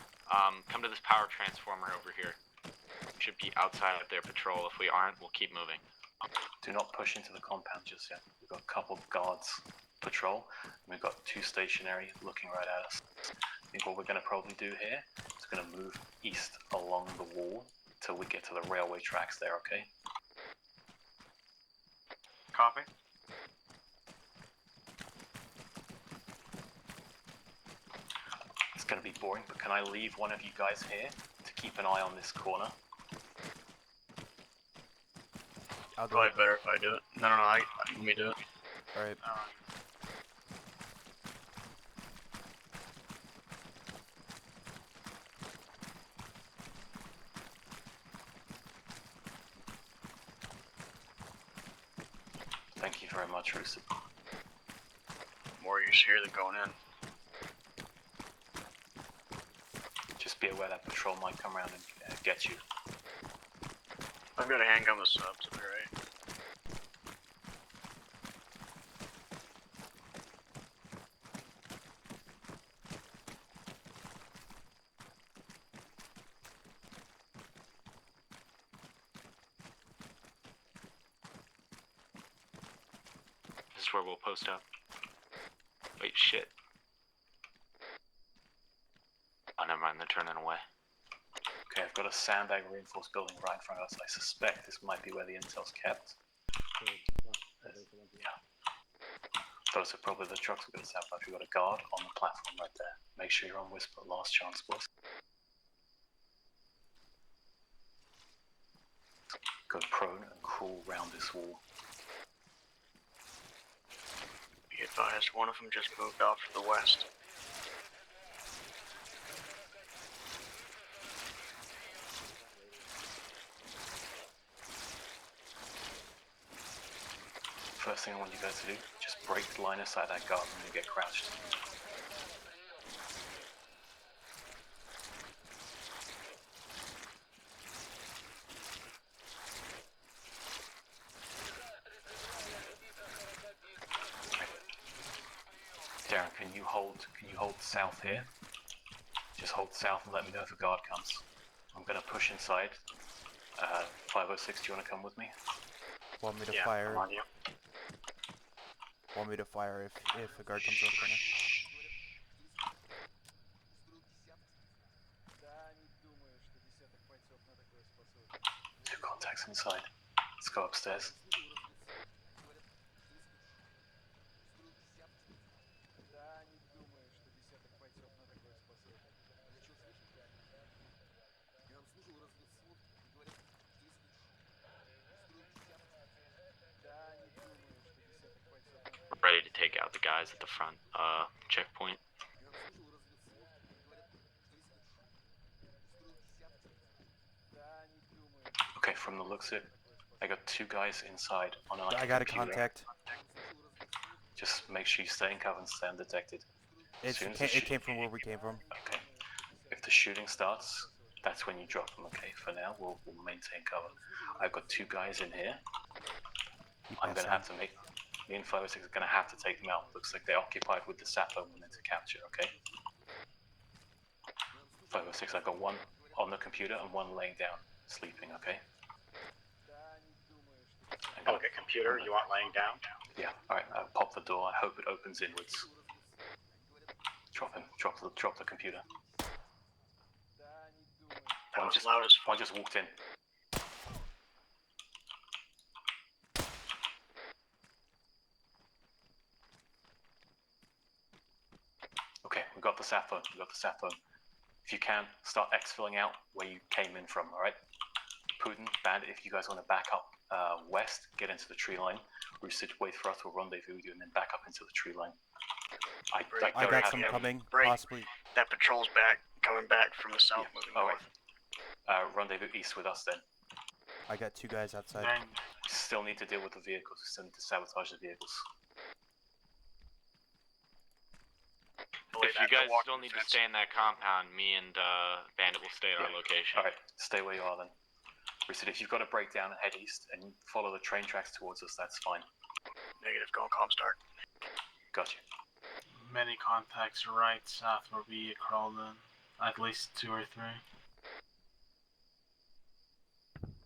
Come to this power transformer over here. We should be outside of their patrol. If we aren't, we'll keep moving. Do not push into the compound just yet. We've got a couple guards patrol, and we've got two stationary looking right at us. I think what we're going to probably do here is going to move east along the wall till we get to the railway tracks there, okay? Copy. It's going to be boring, but can I leave one of you guys here to keep an eye on this corner? I'll do it. Better if I do it. No, let me do it. Alright. Thank you very much, Rooster. More use here than going in. Just be aware that patrol might come around and get you. I've got a handgun with subs, it'll be right. This is where we'll post up. Wait, shit. Oh, never mind, they're turning away. Okay, I've got a sandbag reinforced building right in front of us. I suspect this might be where the intel's kept. Yeah. Those are probably the trucks we're going to sabotage. We've got a guard on the platform right there. Make sure you're on whisper. Last chance, boys. Go prone and crawl round this wall. Be advised, one of them just moved off to the west. First thing I want you guys to do, just break the line of sight of that guard when you get crouched. Okay. Darren, can you hold south here? Just hold south and let me know if a guard comes. I'm gonna push inside. 506, do you wanna come with me? Want me to fire? I'm on you. Want me to fire if a guard comes around the corner? Two contacts inside. Let's go upstairs. Ready to take out the guys at the front checkpoint. Okay, from the looks of it, I got two guys inside on an I got a computer. contact. Just make sure you stay in cover and stay undetected. It came from where we came from. Okay. If the shooting starts, that's when you drop them, okay? For now, we'll maintain cover. I've got two guys in here. I'm going to have to make... Me and 506 are going to have to take them out. Looks like they're occupied with the Sapo when to capture, okay? 506, I've got one on the computer and one laying down, sleeping, okay? Okay, computer, you want laying down? Yeah, alright, I'll pop the door. I hope it opens inwards. Drop him. Drop the computer. That was loud as One just walked in. got the sat phone. We got the sat phone. If you can, start exfilling out where you came in from. All right. Putin, Bandit, if you guys want to back up west, get into the tree line. Roosage, wait for us. We'll rendezvous with you and then back up into the tree line. I got some coming. Possibly. That patrol's coming back from the south, moving north. Rendezvous east with us then. I got 2 guys outside. We still need to deal with the vehicles. We still need to sabotage the vehicles. If you guys still need to stay in that compound, me and Bandit will stay at our location. Alright, stay where you are then. Roosage, if you've got to break down and head east and follow the train tracks towards us, that's fine. Negative, go on comm start. Got you. Many contacts right south where we crawled in. At least 2 or 3.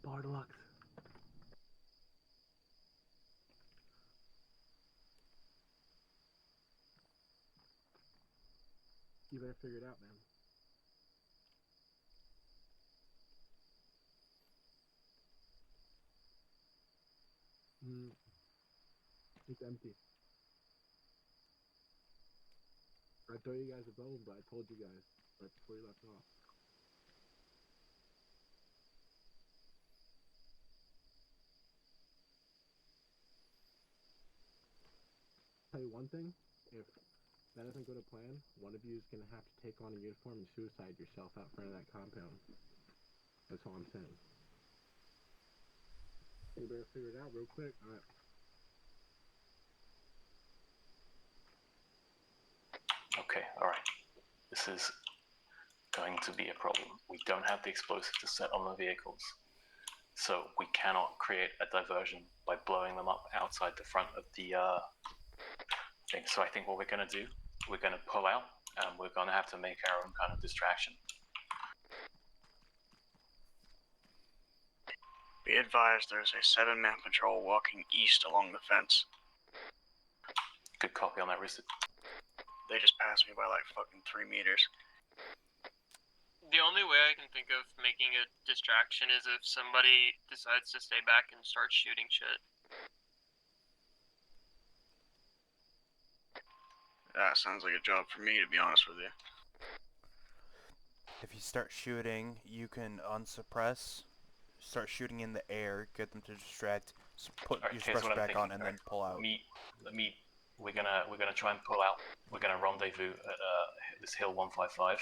Bar Deluxe. You better figure it out, man. It's empty. I thought you guys a bone, but I told you guys right before you left off. Tell you one thing, if that doesn't go to plan, one of you is gonna have to take on a uniform and suicide yourself out front of that compound. That's all I'm saying. You better figure it out real quick. Alright. Okay, alright. This is going to be a problem. We don't have the explosive to set on the vehicles. So we cannot create a diversion by blowing them up outside the front of the thing. So I think what we're going to do, we're going to pull out and we're going to have to make our own kind of distraction. Be advised, there's a 7-man patrol walking east along the fence. Good copy on that, Roosage. They just passed me by like fucking 3 meters. The only way I can think of making a distraction is if somebody decides to stay back and start shooting shit. That sounds like a job for me, to be honest with you. If you start shooting, you can unsuppress, start shooting in the air, get them to distract, put your suppressor back on, and then pull out. We're gonna try and pull out. We're gonna rendezvous at this hill 155.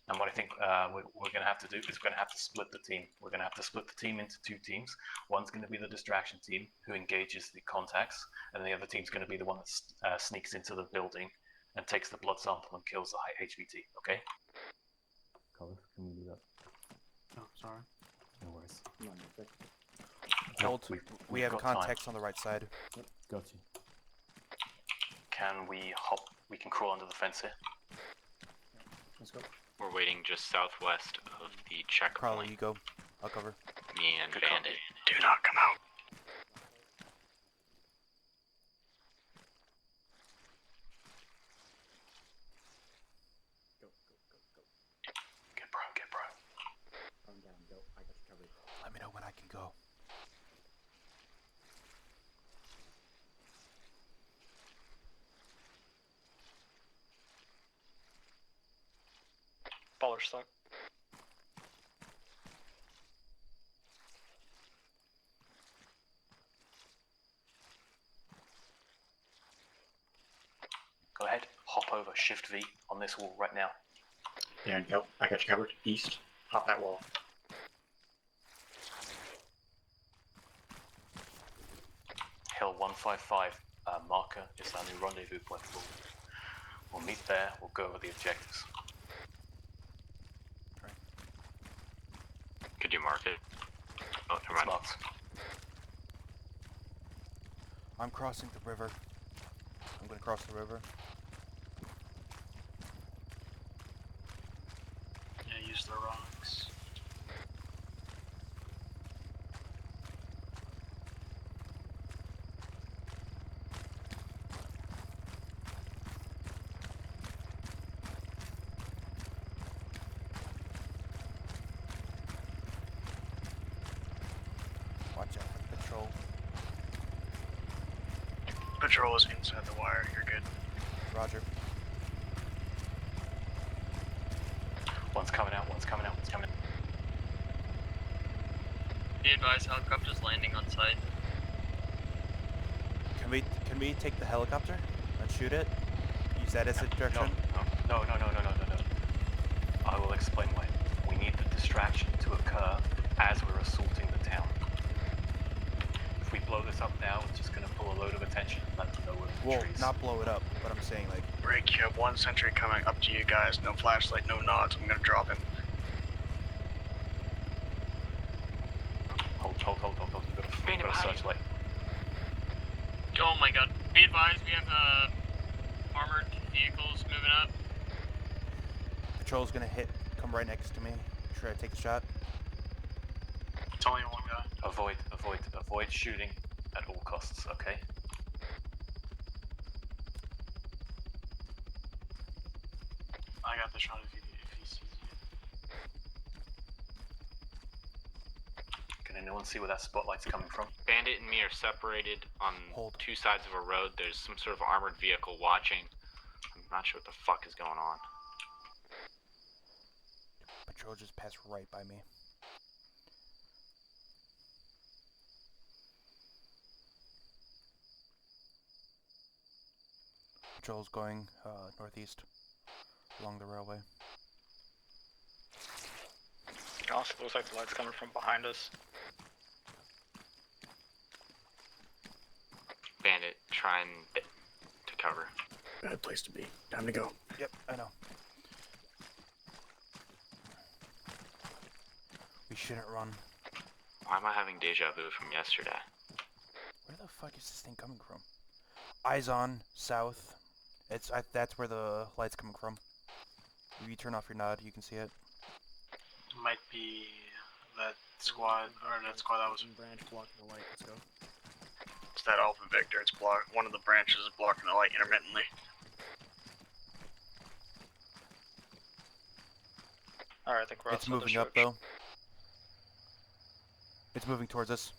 And what I think we're gonna have to do is we're gonna have to split the team. We're gonna have to split the team into 2 teams. One's gonna be the distraction team who engages the contacts, and the other team's gonna be the one that sneaks into the building and takes the blood sample and kills the high HVT. Okay? Color, can we do that? Oh, sorry. No worries. Hold. We have contacts on the right side. Yep, got you. Can we hop? We can crawl under the fence here. Let's go. We're waiting just southwest of the checkpoint. Carly, you go. I'll cover. Me and Bandit. Do not come out. Go, go, go, go. Get bro, get bro. Calm down, go. I got you covered. Let me know when I can go. Baller stuck. Go ahead, hop over, shift V on this wall right now. Yeah, yep, I got you covered. East, hop that wall. Hill 155 marker is our new rendezvous point. We'll meet there, we'll go over the objectives. Could you mark it? Oh, never mind. I'm crossing the river. I'm gonna cross the river. Yeah, use the rocks. Watch out for the patrol. Patrol is inside the wire, you're good. Roger. One's coming out, one's coming out, one's coming out. Be advised, helicopter's landing on site. Can we take the helicopter and shoot it? Use that as a direction? No. I will explain why. We need the distraction to occur as we're assaulting the town. If we blow this up now, it's just going to pull a load of attention and let them know we're in the Well, trees. not blow it up, but I'm saying like... Rick, you have 1 sentry coming up to you guys. No flashlight, no nods. I'm gonna drop him. Hold. You've got a searchlight. Oh my god. Be advised, we have armored vehicles moving up. Patrol's gonna come right next to me. Should I take the shot? It's only one guy. Avoid shooting at all costs, okay? I got the shot if he sees you. Can anyone see where that spotlight's coming from? Bandit and me are separated on two sides of a road. There's some sort of armored vehicle watching. I'm not sure what the fuck is going on. Patrol just passed right by me. Patrol's going northeast along the railway. It also looks like the light's coming from behind us. Bandit, try and to cover. Bad place to be. Time to go. Yep, I know. We shouldn't run. Why am I having deja vu from yesterday? Where the fuck is this thing coming from? Eyes on, south. That's where the light's coming from. If you turn off your nod, you can see it. Might be that squad, or that squad that was... branch blocking the light. Let's go. It's that Alpha Victor. It's one of the branches is blocking the light intermittently. Alright, I think we're It's moving up though. It's moving towards us.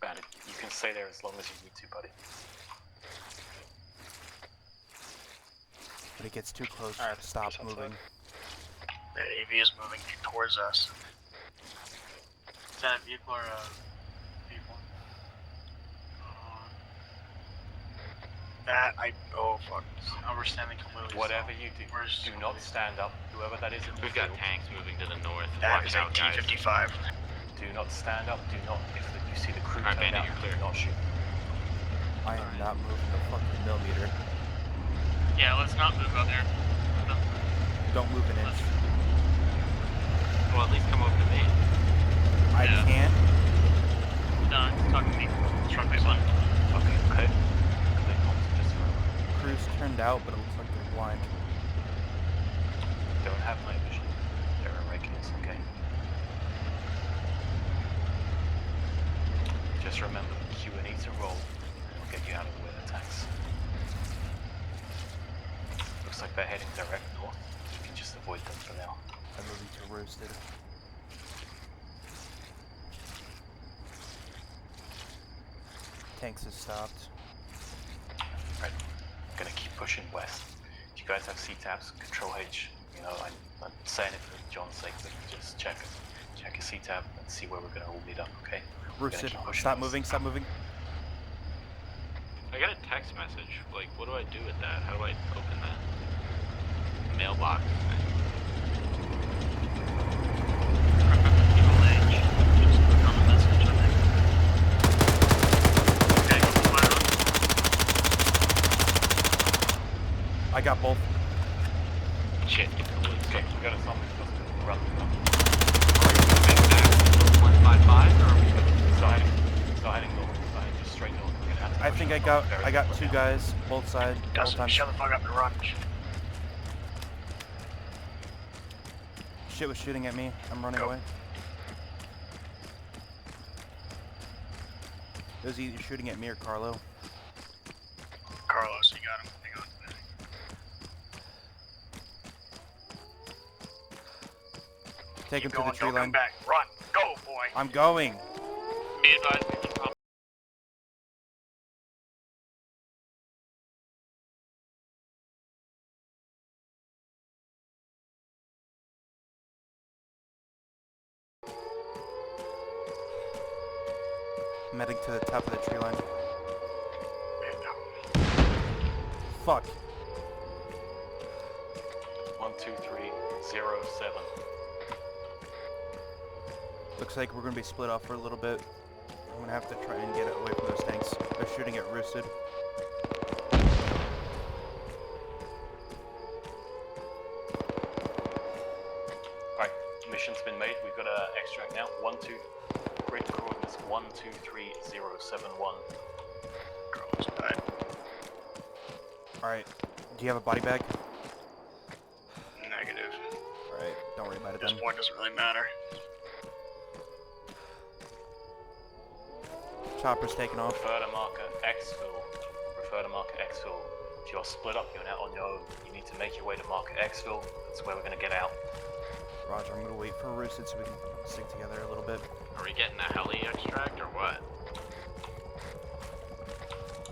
Bandit, you can stay there as long as you need to, buddy. But it gets too close. Alright, Stop moving. The AV is moving towards us. Is that a vehicle or a people? Oh fuck. We're standing completely Whatever you do, do not stand up. Whoever that is in the We've got field, tanks moving to the north. That Watch is a out, guys. T-55. do not stand up. Do not, if you see the crew Alright, turn Bandit, out, you're clear. do not shoot. I am not moving a fucking millimeter. Yeah, let's not move out there. No. Don't move an inch. Well, at least come over to me. I can't. No, talk to me. Truck this one. Okay. Crew's turned out, but it looks like they're blind. Don't have night vision. They're irregulars, okay? Just remember, Q and E to roll. We'll get you out of the way of the tanks. Looks like they're heading direct north. You can just avoid them for now. I'm moving to roasted. Tanks have stopped. Right. I'm gonna keep pushing west. If you guys have C-tabs, Control H. You know, I'm saying it for John's sake, but just check your C-tab and see where we're gonna all meet up, okay? Roosted. Keep pushing Stop west. moving. Stop moving. I got a text message. Like, what do I do with that? How do I open that? Mailbox. I got both. Shit, get the woods. Okay, we got a zombie close to the run. 155 or are we Side north, just straight north. We're gonna have to I push think I them got very I got quickly two now. guys, both sides, both Dustin, times. shut the fuck up and run. Shit was shooting at me. I'm running away. It was either shooting at me or Carlo. Carlos, you got him. Hang on. Take him Keep to going, the tree don't line. come back. Run. Go, boy. I'm going. Be advised, we can probably. I'm heading to the top of the tree line. Fuck. 12307. Looks like we're gonna be split off for a little bit. I'm gonna have to try and get away from those tanks. They're shooting at Roosted. Alright, mission's been made. We've got an extract now. Grid coordinates 123071. Girls died. Alright. Do you have a body bag? Negative. Alright, don't worry about it At this then. point, doesn't really matter. Chopper's taking off. Refer to marker Xville. Refer to marker Xville. If you're split up, you're now on your own. You need to make your way to marker Xville. That's where we're going to get out. Roger, I'm gonna wait for Roosted so we can stick together a little bit. Are we getting a heli extract or what?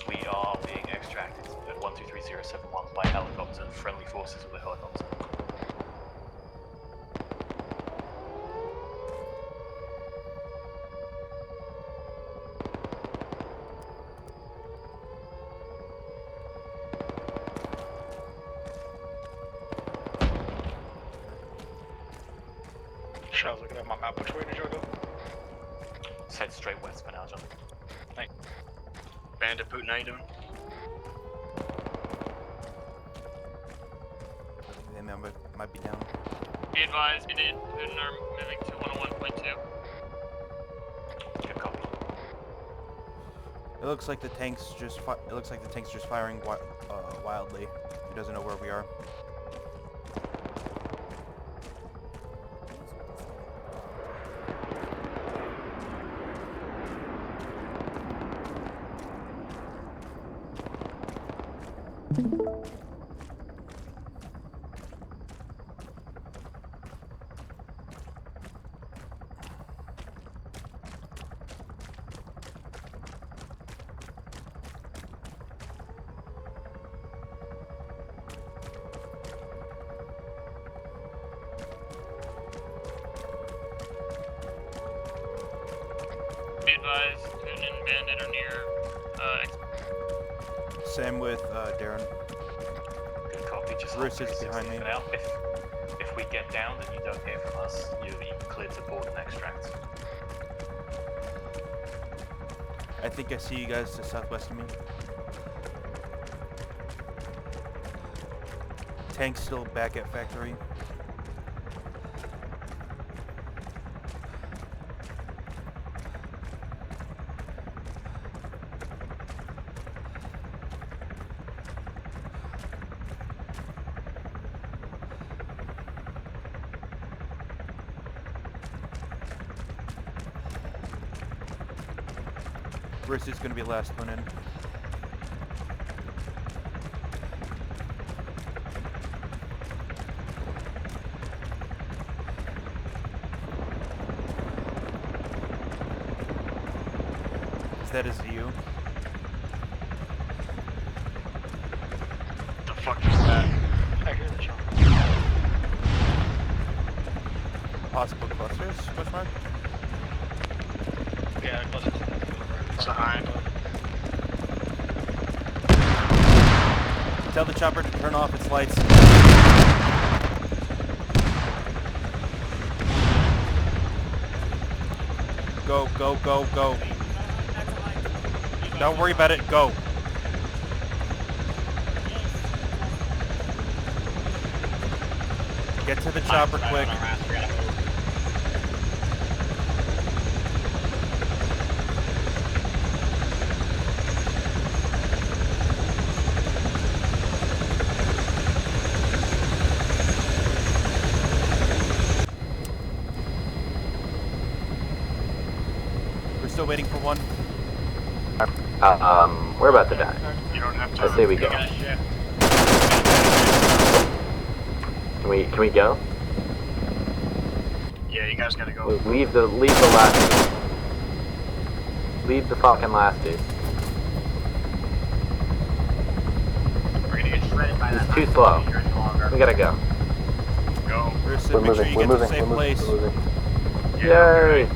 We are being extracted at 123071 by helicopter. Friendly forces with a helicopter. I was looking at my map. Which way did y'all go? Let's head straight west for now, John. Thanks. Bandit Putin, how you doing? They might be down. Be advised, Bandit and Putin are moving to 101.2. Good copy. It looks like the tank's just firing wildly. He doesn't know where we are. Be advised, Putin and Bandit are near, Same with Darren. Good copy. Just Roosted's behind me. Now, if we get down and you don't hear from us, you're cleared to board and extract. I think I see you guys to southwest of me. Tank's still back at factory. Roosted's gonna be last one in. That is you. What the fuck is that? I hear the jump. Possible clusters? Question mark? Yeah, clusters. It's behind. Tell the chopper to turn off its lights. Go, go, go, go. Don't worry about it, go. Get to the chopper quick. We're still waiting for one. We're about to die. You don't have to. I say we go. Can we go? Yeah, you guys gotta go. Leave the last. Leave the fucking last dude. He's too slow. We gotta go. Make sure you get to a safe place. Yay!